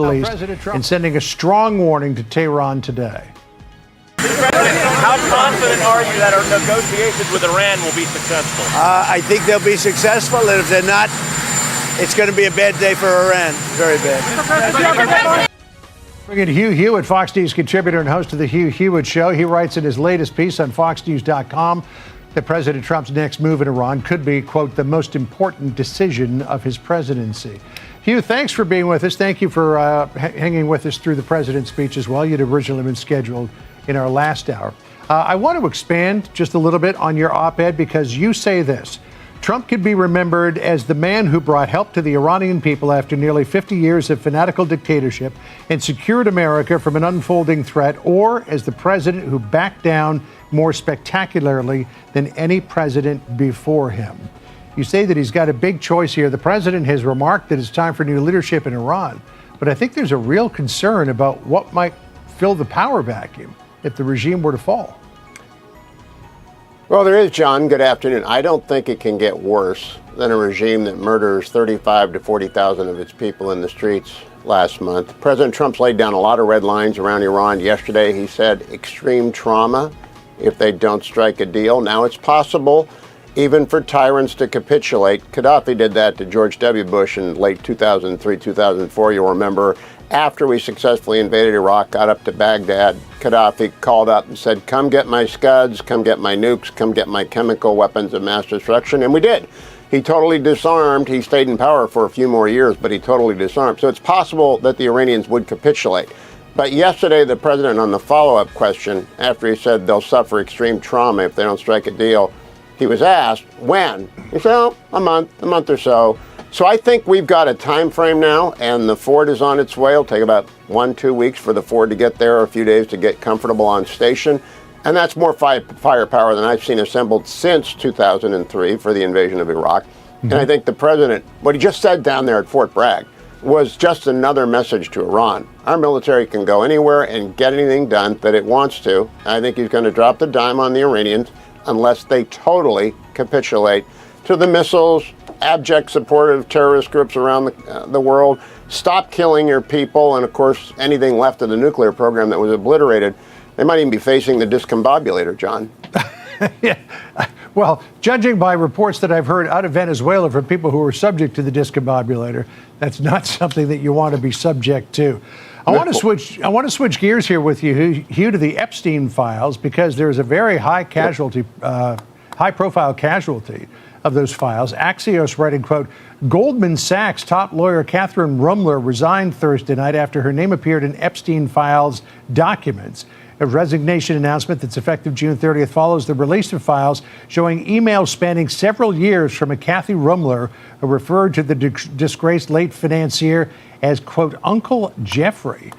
and sending a strong warning to Tehran today. President, how confident are you that our negotiations with Iran will be successful? I think they'll be successful, and if they're not, it's going to be a bad day for Iran. Very bad. Bringing in Hugh Hewitt, Fox News contributor and host of the Hugh Hewitt Show. He writes in his latest piece on FoxNews.com that President Trump's next move in Iran could be, quote, the most important decision of his presidency. Hugh, thanks for being with us. Thank you for hanging with us through the president's speech as well. You'd originally been scheduled in our last hour. I want to expand just a little bit on your op-ed because you say this: Trump could be remembered as the man who brought help to the Iranian people after nearly 50 years of fanatical dictatorship and secured America from an unfolding threat, or as the president who backed down more spectacularly than any president before him. You say that he's got a big choice here. The president has remarked that it's time for new leadership in Iran, but I think there's a real concern about what might fill the power vacuum if the regime were to fall. Well, there is, John. Good afternoon. I don't think it can get worse than a regime that murders 35 to 40,000 of its people in the streets last month. President Trump's laid down a lot of red lines around Iran. Yesterday, he said extreme trauma if they don't strike a deal. Now it's possible even for tyrants to capitulate. Gaddafi did that to George W. Bush in late 2003, 2004. You'll remember after we successfully invaded Iraq, got up to Baghdad, Gaddafi called up and said, come get my Scuds, come get my nukes, come get my chemical weapons of mass destruction. And we did. He totally disarmed. He stayed in power for a few more years, but he totally disarmed. So it's possible that the Iranians would capitulate. But yesterday, the president, on the follow-up question, after he said they'll suffer extreme trauma if they don't strike a deal, he was asked, when? He said, oh, a month or so. So I think we've got a time frame now, and the Ford is on its way. It'll take about 1-2 weeks for the Ford to get there, or a few days to get comfortable on station. And that's more firepower than I've seen assembled since 2003 for the invasion of Iraq. And I think the president, what he just said down there at Fort Bragg, was just another message to Iran. Our military can go anywhere and get anything done that it wants to. I think he's going to drop the dime on the Iranians unless they totally capitulate to the missiles, abject support of terrorist groups around the world, stop killing your people, and of course anything left of the nuclear program that was obliterated. They might even be facing the discombobulator, John. Yeah. Well, judging by reports that I've heard out of Venezuela from people who are subject to the discombobulator, that's not something that you want to be subject to. I want to switch gears here with you, Hugh, to the Epstein files, because there's a very high-profile casualty of those files. Axios writing, quote, Goldman Sachs top lawyer Catherine Rumler resigned Thursday night after her name appeared in Epstein files documents. A resignation announcement that's effective June 30th follows the release of files showing emails spanning several years from a Kathy Rumler, who referred to the disgraced late financier as, quote, Uncle Jeffrey.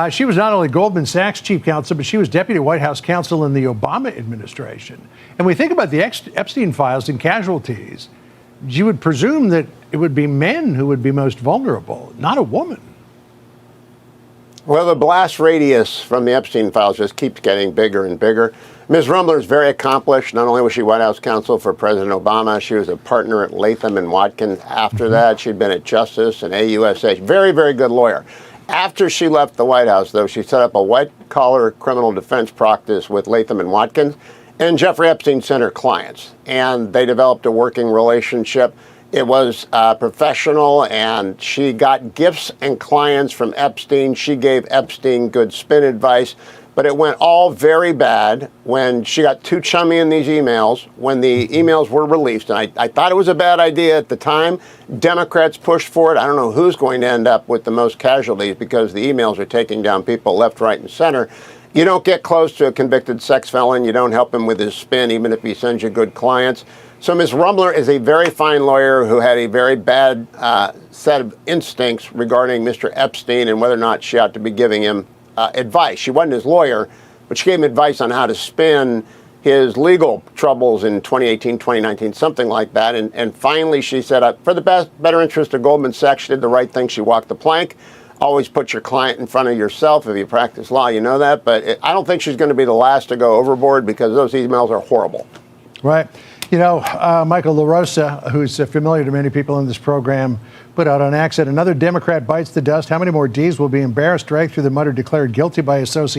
She was not only Goldman Sachs chief counsel, but she was deputy White House counsel in the Obama administration. And we think about the Epstein files and casualties, you would presume that it would be men who would be most vulnerable, not a woman. Well, the blast radius from the Epstein files just keeps getting bigger and bigger. Ms. Rumler is very accomplished. Not only was she White House counsel for President Obama, she was a partner at Latham and Watkins. After that, she'd been at Justice and AUSA. Very, very good lawyer. After she left the White House, though, she set up a white-collar criminal defense practice with Latham and Watkins, and Jeffrey Epstein sent her clients, and they developed a working relationship. It was professional, and she got gifts and clients from Epstein. She gave Epstein good spin advice, but it went all very bad when she got too chummy in these emails, when the emails were released. And I thought it was a bad idea at the time. Democrats pushed for it. I don't know who's going to end up with the most casualties because the emails are taking down people left, right, and center. You don't get close to a convicted sex felon. You don't help him with his spin, even if he sends you good clients. So Ms. Rumler is a very fine lawyer who had a very bad set of instincts regarding Mr. Epstein and whether or not she ought to be giving him advice. She wasn't his lawyer, but she gave him advice on how to spin his legal troubles in 2018, 2019, something like that. And finally, she said, for the better interest of Goldman Sachs, she did the right thing. She walked the plank. Always put your client in front of yourself. If you practice law, you know that. But I don't think she's going to be the last to go overboard because those emails are horrible. Right. You know, Michael LaRosa, who's familiar to many people in this program, put out on X that another Democrat bites the dust. How many more D's will be embarrassed, dragged through the mud, or declared guilty by association?